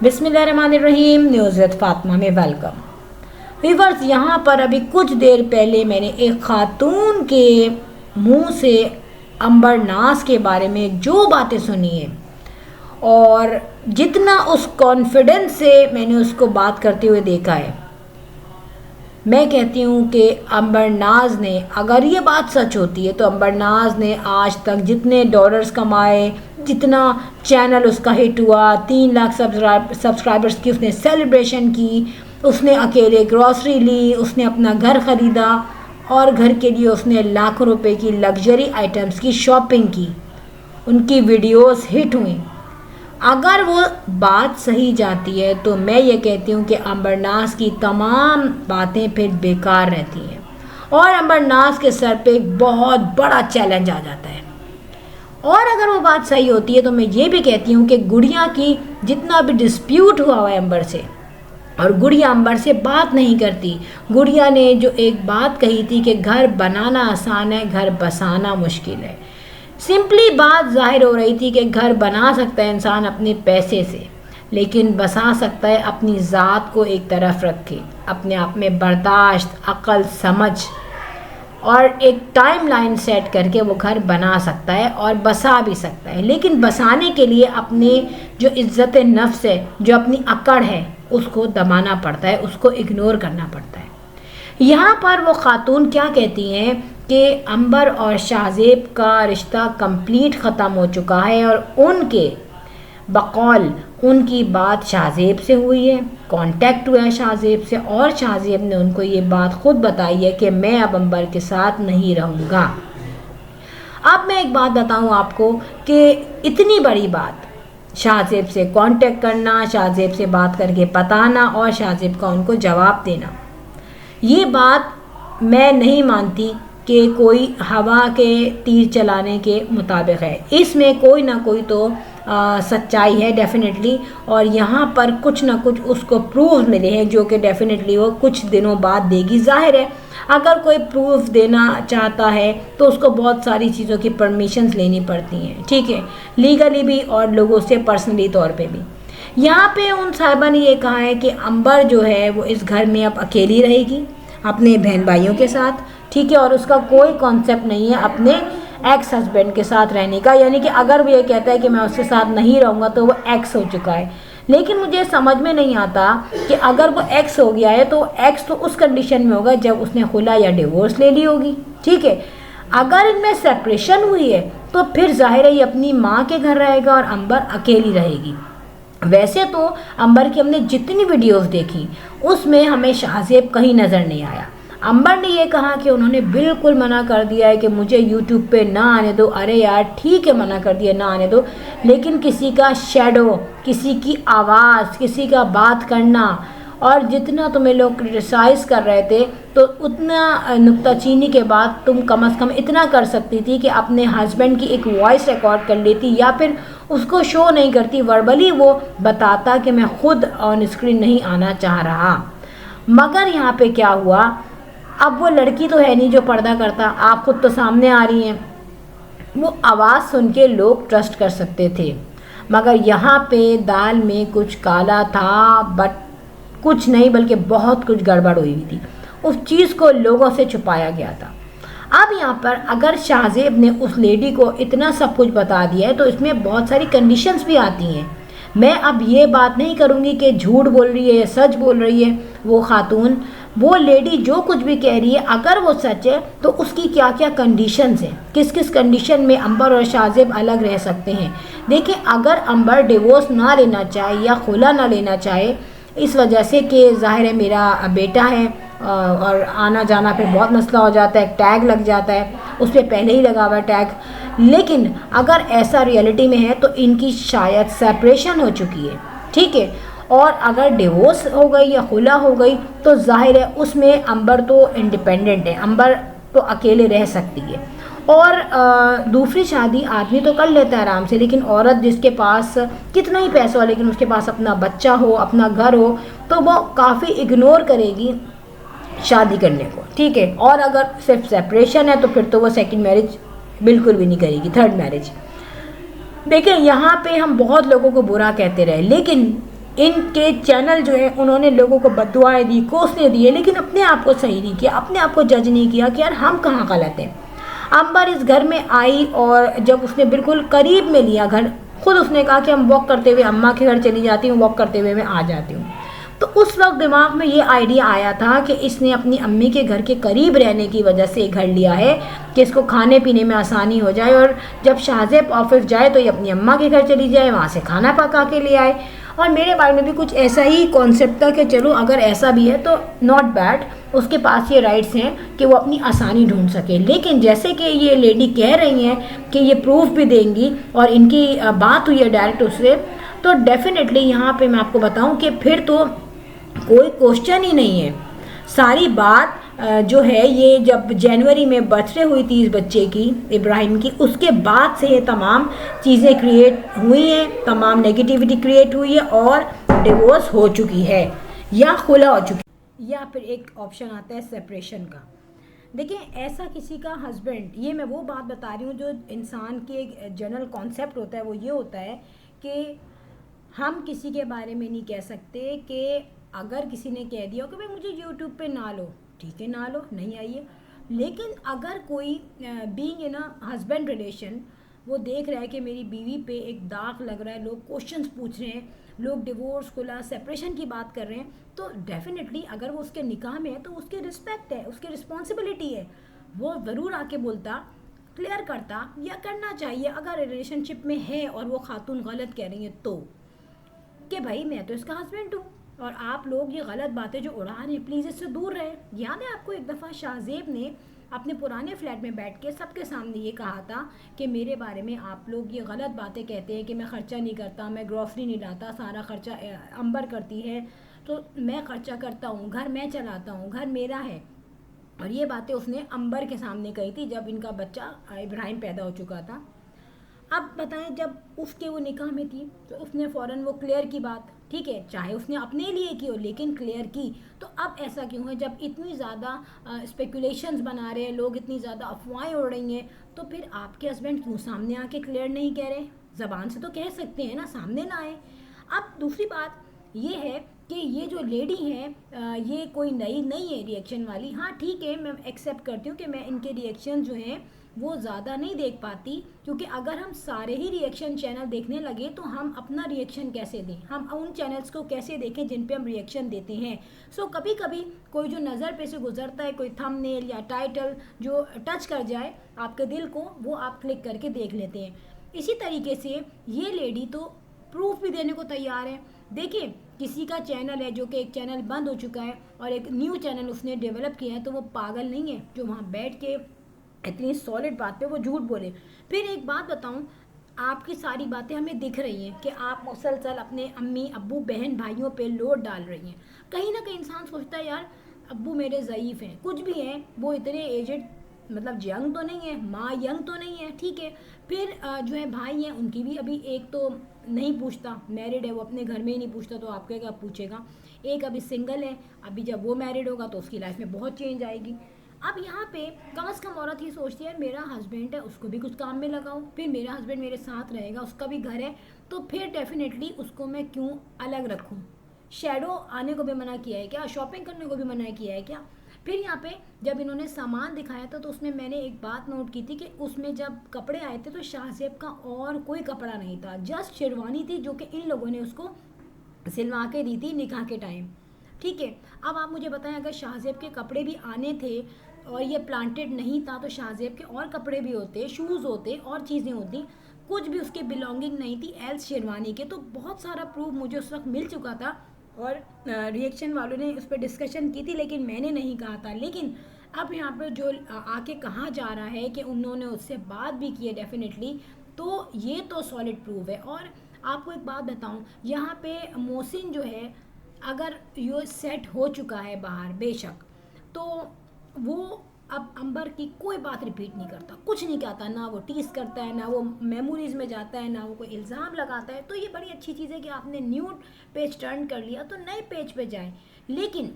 बिस्मिल्लाहिर्रहमानिर्रहीम। News with Fatima में welcome. Viewers, यहाँ पर अभी कुछ देर पहले मैंने एक ख़ातून के मुंह से अंबर नाज के बारे में जो बातें सुनी हैं और जितना उस कॉन्फिडेंस से मैंने उसको बात करते हुए देखा है, मैं कहती हूँ कि अंबर नाज ने, अगर ये बात सच होती है तो अंबर नाज ने आज तक जितने डॉलर्स कमाए, जितना चैनल उसका हिट हुआ, 3 लाख सब्सक्राइबर्स की उसने सेलिब्रेशन की, उसने अकेले ग्रॉसरी ली, उसने अपना घर ख़रीदा और घर के लिए उसने लाखों रुपए की लग्जरी आइटम्स की शॉपिंग की, उनकी वीडियोस हिट हुई। अगर वो बात सही जाती है तो मैं ये कहती हूँ कि अंबर नाज की तमाम बातें फिर बेकार रहती हैं और अंबर नाज के सर पे एक बहुत बड़ा चैलेंज आ जाता है। और अगर वो बात सही होती है तो मैं ये भी कहती हूँ कि गुड़िया की जितना भी डिस्प्यूट हुआ है अंबर से, और गुड़िया अंबर से बात नहीं करती। गुड़िया ने जो एक बात कही थी कि घर बनाना आसान है, घर बसाना मुश्किल है। सिंपली बात जाहिर हो रही थी कि घर बना सकता है इंसान अपने पैसे से, लेकिन बसा सकता है अपनी ज़ात को एक तरफ रख के, अपने आप में बर्दाश्त, अक्ल, समझ और एक टाइम लाइन सेट करके वो घर बना सकता है और बसा भी सकता है। लेकिन बसाने के लिए अपने जो इज़्ज़त नफ्स है, जो अपनी अकड़ है, उसको दबाना पड़ता है, उसको इग्नोर करना पड़ता है। यहाँ पर वो ख़ातून क्या कहती हैं कि अंबर और शाहज़ेब का रिश्ता कंप्लीट ख़त्म हो चुका है और उनके बकौल उनकी बात शाहज़ेब से हुई है, कांटेक्ट हुआ है शाहज़ेब से, और शाहज़ेब ने उनको ये बात ख़ुद बताई है कि मैं अब अंबर के साथ नहीं रहूँगा। अब मैं एक बात बताऊँ आपको कि इतनी बड़ी बात, शाहज़ेब से कांटेक्ट करना, शाहज़ेब से बात करके बताना और शाहज़ेब का उनको जवाब देना, ये बात मैं नहीं मानती कि कोई हवा के तीर चलाने के मुताबिक है। इसमें कोई ना कोई तो सच्चाई है डेफिनेटली, और यहाँ पर कुछ ना कुछ उसको प्रूफ मिले हैं जो कि डेफिनेटली वो कुछ दिनों बाद देगी। जाहिर है अगर कोई प्रूफ देना चाहता है तो उसको बहुत सारी चीज़ों की परमिशंस लेनी पड़ती हैं, ठीक है, लीगली भी और लोगों से पर्सनली तौर पे भी। यहाँ पे उन साहिबा ने ये कहा है कि अंबर जो है वो इस घर में अब अकेली रहेगी अपने बहन भाइयों के साथ, ठीक है, और उसका कोई कॉन्सेप्ट नहीं है अपने एक्स हस्बैंड के साथ रहने का। यानी कि अगर वो ये कहता है कि मैं उसके साथ नहीं रहूँगा तो वो एक्स हो चुका है। लेकिन मुझे समझ में नहीं आता कि अगर वो एक्स हो गया है तो एक्स तो उस कंडीशन में होगा जब उसने खुला या डिवोर्स ले ली होगी, ठीक है। अगर इनमें सेपरेशन हुई है तो फिर जाहिर है ये अपनी माँ के घर रहेगा और अंबर अकेली रहेगी। वैसे तो अंबर की हमने जितनी वीडियोस देखी उसमें हमें शाहज़ेब कहीं नज़र नहीं आया। अंबर ने ये कहा कि उन्होंने बिल्कुल मना कर दिया है कि मुझे यूट्यूब पे ना आने दो। अरे यार ठीक है, मना कर दिया, ना आने दो, लेकिन किसी का शैडो, किसी की आवाज़, किसी का बात करना, और जितना तुम्हें लोग क्रिटिसाइज़ कर रहे थे तो उतना नुक्ताचीनी के बाद तुम कम से कम इतना कर सकती थी कि अपने हस्बैंड की एक वॉइस रिकॉर्ड कर लेती या फिर उसको शो नहीं करती, वर्बली वो बताता कि मैं ख़ुद ऑन स्क्रीन नहीं आना चाह रहा। मगर यहाँ पे क्या हुआ, अब वो लड़की तो है नहीं जो पर्दा करता, आप खुद तो सामने आ रही हैं, वो आवाज़ सुन के लोग ट्रस्ट कर सकते थे। मगर यहाँ पे दाल में कुछ काला था, बट कुछ नहीं बल्कि बहुत कुछ गड़बड़ हुई थी, उस चीज़ को लोगों से छुपाया गया था। अब यहाँ पर अगर शाहज़ेब ने उस लेडी को इतना सब कुछ बता दिया है तो इसमें बहुत सारी कंडीशंस भी आती हैं। मैं अब ये बात नहीं करूँगी कि झूठ बोल रही है या सच बोल रही है वो खातून, वो लेडी जो कुछ भी कह रही है, अगर वो सच है तो उसकी क्या क्या कंडीशंस हैं, किस किस कंडीशन में अंबर और शाहज़ेब अलग रह सकते हैं। देखिए, अगर अंबर डिवोर्स ना लेना चाहे या खुला ना लेना चाहे इस वजह से कि जाहिर है मेरा बेटा है और आना जाना फिर बहुत मसला हो जाता है, टैग लग जाता है, उस पर पहले ही लगा हुआ है टैग, लेकिन अगर ऐसा रियलिटी में है तो इनकी शायद सेपरेशन हो चुकी है, ठीक है, और अगर डिवोर्स हो गई या खुला हो गई तो जाहिर है उसमें अंबर तो इंडिपेंडेंट है, अंबर तो अकेले रह सकती है। और दूसरी शादी आदमी तो कर लेता है आराम से, लेकिन औरत जिसके पास कितना ही पैसा हो लेकिन उसके पास अपना बच्चा हो, अपना घर हो, तो वो काफ़ी इग्नोर करेगी शादी करने को, ठीक है। और अगर सिर्फ सेपरेशन है तो फिर तो वो सेकंड मैरिज बिल्कुल भी नहीं करेगी, थर्ड मैरिज। देखिए, यहाँ पे हम बहुत लोगों को बुरा कहते रहे, लेकिन इनके चैनल जो है उन्होंने लोगों को बद्दुआएं दी, कोसने दिए, लेकिन अपने आप को सही नहीं किया, अपने आप को जज नहीं किया कि यार हम कहाँ गलत हैं। अंबर इस घर में आई और जब उसने बिल्कुल करीब में लिया घर, खुद उसने कहा कि हम वॉक करते हुए अम्मा के घर चली जाती हूँ, वॉक करते हुए मैं आ जाती हूँ। तो उस वक्त दिमाग में ये आइडिया आया था कि इसने अपनी अम्मी के घर के करीब रहने की वजह से घर लिया है कि इसको खाने पीने में आसानी हो जाए, और जब शाहजेब ऑफिस जाए तो ये अपनी अम्मा के घर चली जाए, वहाँ से खाना पका के ले आए। और मेरे माइंड में भी कुछ ऐसा ही कॉन्सेप्ट था कि चलो अगर ऐसा भी है तो नॉट बैड, उसके पास ये राइट्स हैं कि वो अपनी आसानी ढूंढ सके। लेकिन जैसे कि ये लेडी कह रही हैं कि ये प्रूफ भी देंगी और इनकी बात हुई है डायरेक्ट उससे, तो डेफिनेटली यहाँ पे मैं आपको बताऊं कि फिर तो कोई क्वेश्चन ही नहीं है। सारी बात जो है ये जब जनवरी में बर्थडे हुई थी इस बच्चे की, इब्राहिम की, उसके बाद से ये तमाम चीज़ें क्रिएट हुई हैं, तमाम नेगेटिविटी क्रिएट हुई है और डिवोर्स हो चुकी है या खुला हो चुकी है, या फिर एक ऑप्शन आता है सेपरेशन का। देखिए ऐसा किसी का हस्बैंड, ये मैं वो बात बता रही हूँ जो इंसान की एक जनरल कॉन्सेप्ट होता है, वो ये होता है कि हम किसी के बारे में नहीं कह सकते कि अगर किसी ने कह दिया कि भाई मुझे यूट्यूब पे ना लो, ठीक है ना लो, नहीं आइए। लेकिन अगर कोई being in a husband relation वो देख रहा है कि मेरी बीवी पे एक दाग लग रहा है, लोग क्वेश्चंस पूछ रहे हैं, लोग डिवोर्स खुला सेपरेशन की बात कर रहे हैं, तो डेफिनेटली अगर वो उसके निकाह में है तो उसकी रिस्पेक्ट है, उसकी रिस्पॉन्सिबिलिटी है, वो ज़रूर आके बोलता, क्लियर करता, या करना चाहिए अगर रिलेशनशिप में है और वो खातून गलत कह रही है तो, कि भाई मैं तो इसका हस्बैंड हूँ और आप लोग ये गलत बातें जो उड़ा रहे हैं प्लीज़ इससे दूर रहे। याद है आपको एक दफ़ा शाहजेब ने अपने पुराने फ्लैट में बैठ के सबके सामने ये कहा था कि मेरे बारे में आप लोग ये गलत बातें कहते हैं कि मैं ख़र्चा नहीं करता, मैं ग्रॉसरी नहीं लाता, सारा ख़र्चा अंबर करती है, तो मैं ख़र्चा करता हूँ, घर मैं चलाता हूँ, घर मेरा है। और ये बातें उसने अंबर के सामने कही थी जब इनका बच्चा इब्राहिम पैदा हो चुका था। अब बताएं जब उसके वो निकाह में थी तो उसने फ़ौरन वो क्लियर की बात, ठीक है, चाहे उसने अपने लिए की हो लेकिन क्लियर की। तो अब ऐसा क्यों है जब इतनी ज़्यादा स्पेकुलेशंस बना रहे हैं लोग, इतनी ज़्यादा अफवाहें उड़ रही हैं, तो फिर आपके हस्बैंड क्यों सामने आके क्लियर नहीं कह रहे? ज़बान से तो कह सकते हैं ना, सामने ना आए। अब दूसरी बात ये है कि ये जो लेडी है ये कोई नई नहीं है रिएक्शन वाली। हाँ ठीक है, मैं एक्सेप्ट करती हूँ कि मैं इनके रिएक्शन जो हैं वो ज़्यादा नहीं देख पाती, क्योंकि अगर हम सारे ही रिएक्शन चैनल देखने लगे तो हम अपना रिएक्शन कैसे दें, हम उन चैनल्स को कैसे देखें जिन पे हम रिएक्शन देते हैं। सो कभी कभी कोई जो नज़र पे से गुजरता है, कोई थंबनेल या टाइटल जो टच कर जाए आपके दिल को, वो आप क्लिक करके देख लेते हैं। इसी तरीके से ये लेडी तो प्रूफ भी देने को तैयार है। देखिए किसी का चैनल है जो कि एक चैनल बंद हो चुका है और एक न्यू चैनल उसने डेवलप किया है, तो वो पागल नहीं है जो वहाँ बैठ के इतनी सॉलिड बात पे वो झूठ बोले। फिर एक बात बताऊं, आपकी सारी बातें हमें दिख रही हैं कि आप मुसलसल अपने अम्मी अब्बू बहन भाइयों पे लोड डाल रही हैं। कहीं ना कहीं इंसान सोचता है यार अब्बू मेरे ज़ईफ़ हैं, कुछ भी हैं, वो इतने एजेड मतलब यंग तो नहीं है, माँ यंग तो नहीं है, ठीक है। फिर जो है भाई हैं उनकी भी अभी एक तो नहीं पूछता, मैरिड है वो अपने घर में ही नहीं पूछता, तो आपके क्या पूछेगा। एक अभी सिंगल है, अभी जब वो मैरिड होगा तो उसकी लाइफ में बहुत चेंज आएगी। अब यहाँ पे कम से कम औरत ये सोचती है मेरा हस्बैंड है उसको भी कुछ काम में लगाऊं, फिर मेरा हस्बैंड मेरे साथ रहेगा, उसका भी घर है, तो फिर डेफिनेटली उसको मैं क्यों अलग रखूं। शैडो आने को भी मना किया है क्या, शॉपिंग करने को भी मना किया है क्या। फिर यहाँ पे जब इन्होंने सामान दिखाया था तो उसमें मैंने एक बात नोट की थी कि उसमें जब कपड़े आए थे तो शाहजेब का और कोई कपड़ा नहीं था, जस्ट शेरवानी थी जो कि इन लोगों ने उसको सिलवा के दी थी निकाह के टाइम, ठीक है। अब आप मुझे बताएं अगर शाहजेब के कपड़े भी आने थे और ये प्लांटेड नहीं था तो शाहजेब के और कपड़े भी होते, शूज़ होते, और चीज़ें होती, कुछ भी उसके बिलोंगिंग नहीं थी एल्स शेरवानी के। तो बहुत सारा प्रूफ मुझे उस वक्त मिल चुका था और रिएक्शन वालों ने उस पर डिस्कशन की थी लेकिन मैंने नहीं कहा था। लेकिन अब यहाँ पर जो आके कहा जा रहा है कि उन्होंने उससे बात भी की है डेफिनेटली, तो ये तो सॉलिड प्रूफ है। और आपको एक बात बताऊँ, यहाँ पे मोहसिन जो है अगर ये सेट हो चुका है बाहर बेशक, तो वो अब अंबर की कोई बात रिपीट नहीं करता, कुछ नहीं कहता, ना वो टीस करता है, ना वो मेमोरीज में जाता है, ना वो कोई इल्ज़ाम लगाता है। तो ये बड़ी अच्छी चीज़ है कि आपने न्यू पेज टर्न कर लिया तो नए पेज पे जाए। लेकिन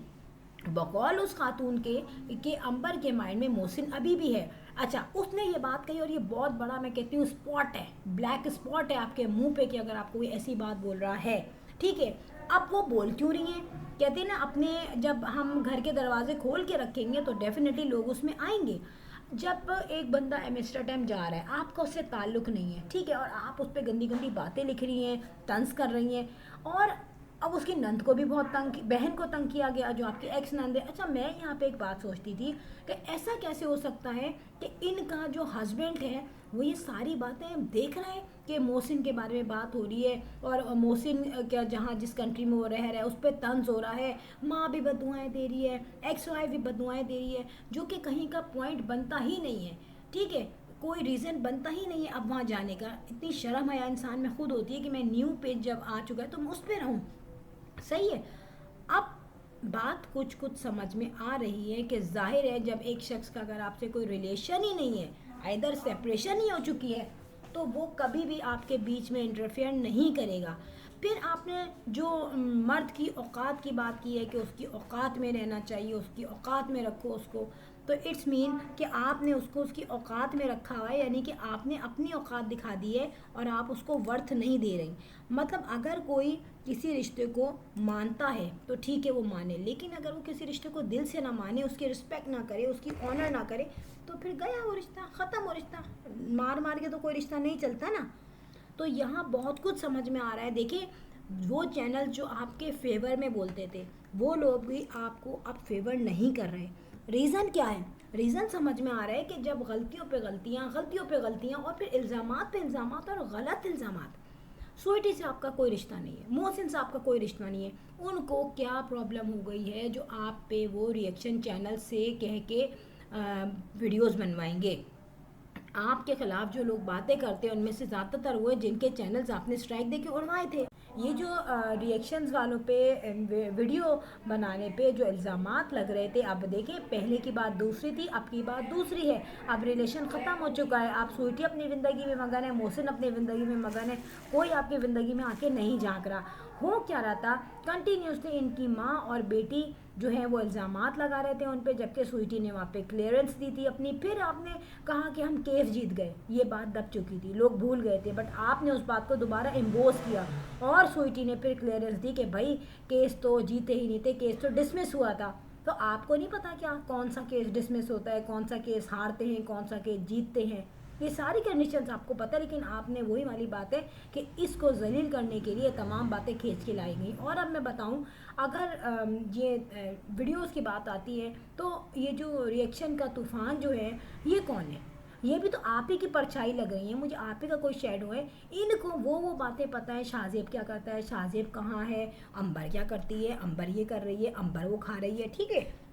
बकौल उस खातून के अंबर के माइंड में मोहसिन अभी भी है। अच्छा उसने ये बात कही और ये बहुत बड़ा मैं कहती हूँ स्पॉट है, ब्लैक स्पॉट है आपके मुंह पे कि अगर आपको कोई ऐसी बात बोल रहा है, ठीक है। अब वो बोल क्यों रही हैं? कहते हैं ना, अपने जब हम घर के दरवाजे खोल के रखेंगे तो डेफिनेटली लोग उसमें आएंगे। जब एक बंदा एम्स्टर्डम जा रहा है, आपका उससे ताल्लुक़ नहीं है, ठीक है, और आप उस पर गंदी गंदी बातें लिख रही हैं, तंज कर रही हैं, और अब उसकी नंद को भी बहुत बहन को तंग किया गया, जो आपकी एक्स नंद है। अच्छा, मैं यहाँ पे एक बात सोचती थी कि ऐसा कैसे हो सकता है कि इनका जो हस्बैंड है वो ये सारी बातें देख रहा है कि मोहसिन के बारे में बात हो रही है, और मोहसिन क्या जहाँ जिस कंट्री में वो रह रहा है उस पर तंज हो रहा है, माँ भी बददुआएं दे रही है, एक्स वाइफ भी बददुआएं दे रही है, जो कि कहीं का पॉइंट बनता ही नहीं है, ठीक है, कोई रीज़न बनता ही नहीं है अब वहाँ जाने का। इतनी शर्म हया इंसान में खुद होती है कि मैं न्यू पेज जब आ चुका है तो मैं उस पर रहूँ, सही है। अब बात कुछ कुछ समझ में आ रही है कि जाहिर है जब एक शख्स का अगर आपसे कोई रिलेशन ही नहीं है, आइदर सेपरेशन ही हो चुकी है, तो वो कभी भी आपके बीच में इंटरफेयर नहीं करेगा। फिर आपने जो मर्द की औकात की बात की है कि उसकी औकात में रहना चाहिए, उसकी औकात में रखो उसको, तो इट्स मीन कि आपने उसको उसकी औकात में रखा हुआ है, यानी कि आपने अपनी औकात दिखा दी है और आप उसको वर्थ नहीं दे रही। मतलब अगर कोई किसी रिश्ते को मानता है तो ठीक है, वो माने, लेकिन अगर वो किसी रिश्ते को दिल से ना माने, उसकी रिस्पेक्ट ना करे, उसकी ऑनर ना करे, तो फिर गया वो रिश्ता, ख़त्म वो रिश्ता। मार मार के तो कोई रिश्ता नहीं चलता ना। तो यहाँ बहुत कुछ समझ में आ रहा है। देखिए, वो चैनल जो आपके फेवर में बोलते थे, वो लोग भी आपको अब फेवर नहीं कर रहे। रीज़न क्या है? रीज़न समझ में आ रहा है कि जब गलतियों पे गलतियाँ और फिर इल्ज़ामात पे इल्ज़ामात और गलत इल्ज़ामात। स्वीटी से आपका कोई रिश्ता नहीं है, मोहसिन से आपका कोई रिश्ता नहीं है, उनको क्या प्रॉब्लम हो गई है जो आप पे वो रिएक्शन चैनल से कह के वीडियोस बनवाएंगे? आपके खिलाफ जो लोग बातें करते हैं उनमें से ज़्यादातर वो हैं जिनके चैनल्स आपने स्ट्राइक देके उड़वाए थे। ये जो रिएक्शंस वालों पे वीडियो बनाने पे जो इल्ज़ामात लग रहे थे, अब देखिए, पहले की बात दूसरी थी, अब की बात दूसरी है। अब रिलेशन ख़त्म हो चुका है, आप स्वीटी अपनी ज़िंदगी में मगन है, मोहसिन अपनी ज़िंदगी में मगन है, कोई आपकी ज़िंदगी में आके नहीं झांक रहा। हो क्या रहा था, कंटिन्यूसली इनकी माँ और बेटी जो है वो इल्ज़ामात लगा रहे थे उन पे, जबकि स्वीटी ने वहाँ पे क्लियरेंस दी थी अपनी। फिर आपने कहा कि हम केस जीत गए, ये बात दब चुकी थी, लोग भूल गए थे, बट आपने उस बात को दोबारा एम्बोस किया और स्वीटी ने फिर क्लियरेंस दी कि भाई केस तो जीते ही नहीं थे, केस तो डिसमिस हुआ था। तो आपको नहीं पता क्या कौन सा केस डिसमिस होता है, कौन सा केस हारते हैं, कौन सा केस जीतते हैं, ये सारी कंडीशंस आपको पता है। लेकिन आपने वही वाली बात है कि इसको जलील करने के लिए तमाम बातें खींच के लाई गई। और अब मैं बताऊं, अगर ये वीडियोस की बात आती है तो ये जो रिएक्शन का तूफ़ान जो है, ये कौन है? ये भी तो आप ही की परछाई लग रही है, मुझे आप ही का कोई शेडो है। इनको वो बातें पता है, शाहजेब क्या करता है, शाहजेब कहाँ है, अंबर क्या करती है, अंबर ये कर रही है, अंबर वो खा रही है, ठीक है।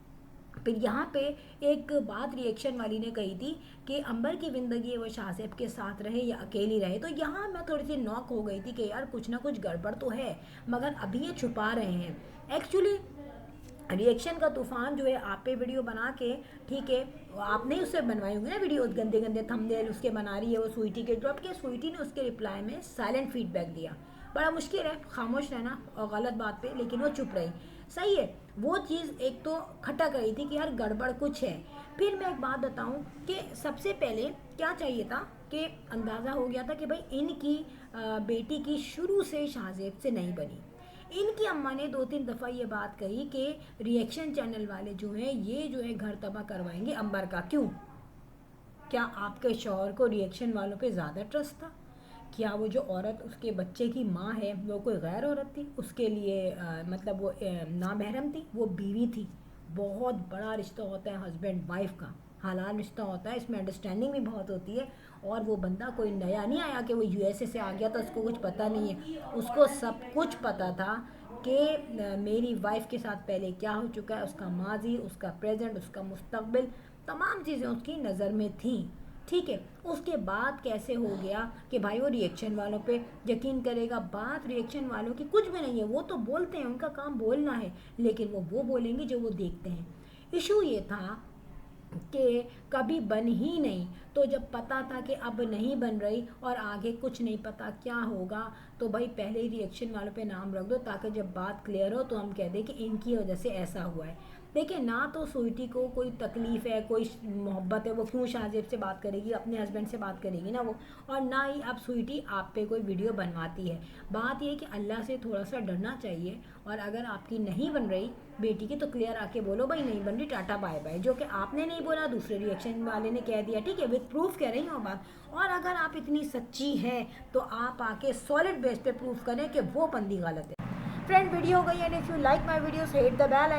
फिर यहाँ पे एक बात रिएक्शन वाली ने कही थी कि अंबर की ज़िंदगी वो शाहजेब के साथ रहे या अकेली रहे। तो यहाँ मैं थोड़ी सी नॉक हो गई थी कि यार कुछ ना कुछ गड़बड़ तो है, मगर अभी ये छुपा रहे हैं। एक्चुअली रिएक्शन का तूफान जो है आप पे वीडियो बना के, ठीक है, आपने उससे बनवाई होंगी ना वीडियो, गंदे गंदे थंबनेल उसके बना रही है वो स्वीटी के, ड्रॉप के स्वीटी ने उसके रिप्लाई में साइलेंट फीडबैक दिया। बड़ा मुश्किल है खामोश रहना और गलत बात पे, लेकिन वो चुप रही, सही है। वो चीज़ एक तो खटक रही थी कि यार गड़बड़ कुछ है। फिर मैं एक बात बताऊं कि सबसे पहले क्या चाहिए था कि अंदाज़ा हो गया था कि भाई इनकी बेटी की शुरू से शाहजेब से नहीं बनी। इनकी अम्मा ने 2-3 दफ़ा ये बात कही कि रिएक्शन चैनल वाले जो हैं ये जो है घर तबाह करवाएंगे अंबर का। क्यों? क्या आपके शौहर को रिएक्शन वालों पे ज़्यादा ट्रस्ट था? क्या वो जो औरत उसके बच्चे की माँ है वो कोई गैर औरत थी? उसके लिए मतलब वो नामहरम थी? वो बीवी थी। बहुत बड़ा रिश्ता होता है हस्बैंड वाइफ का, हलाल रिश्ता होता है, इसमें अंडरस्टैंडिंग भी बहुत होती है। और वो बंदा कोई नया नहीं आया कि वो यूएसए से आ गया तो उसको कुछ पता नहीं है, उसको सब कुछ पता था कि मेरी वाइफ के साथ पहले क्या हो चुका है, उसका माजी, उसका प्रेजेंट, उसका मुस्तकबिल, तमाम चीज़ें उसकी नज़र में थी, ठीक है। उसके बाद कैसे हो गया कि भाई वो रिएक्शन वालों पे यकीन करेगा? बात रिएक्शन वालों की कुछ भी नहीं है, वो तो बोलते हैं, उनका काम बोलना है, लेकिन वो बोलेंगे जो वो देखते हैं। इशू ये था कि कभी बन ही नहीं, तो जब पता था कि अब नहीं बन रही और आगे कुछ नहीं पता क्या होगा, तो भाई पहले ही रिएक्शन वालों पे नाम रख दो ताकि जब बात क्लियर हो तो हम कह दें कि इनकी वजह से ऐसा हुआ है। देखिए ना तो स्वीटी को कोई तकलीफ़ है, कोई मोहब्बत है, वो क्यों शाहजेब से बात करेगी, अपने हस्बैंड से बात करेगी ना वो। और ना ही अब स्वीटी आप पे कोई वीडियो बनवाती है। बात ये है कि अल्लाह से थोड़ा सा डरना चाहिए, और अगर आपकी नहीं बन रही बेटी की तो क्लियर आके बोलो भाई नहीं बन रही, टाटा बाय बाय। जो कि आपने नहीं बोला, दूसरे रिएक्शन वाले ने कह दिया, ठीक है, विद प्रूफ कह रही हूँ बात। और अगर आप इतनी सच्ची हैं तो आप आके सॉलिड बेस पे प्रूफ करें कि वो बंदी गलत है। फ्रेंड, वीडियो हो गई, and if you like my videos hit the bell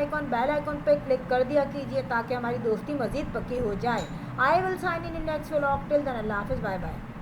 icon पे क्लिक कर दिया कीजिए ताकि हमारी दोस्ती मज़ीद पक्की हो जाए। I will sign in next vlog, till then अल्लाह हाफिज़, बाय बाय।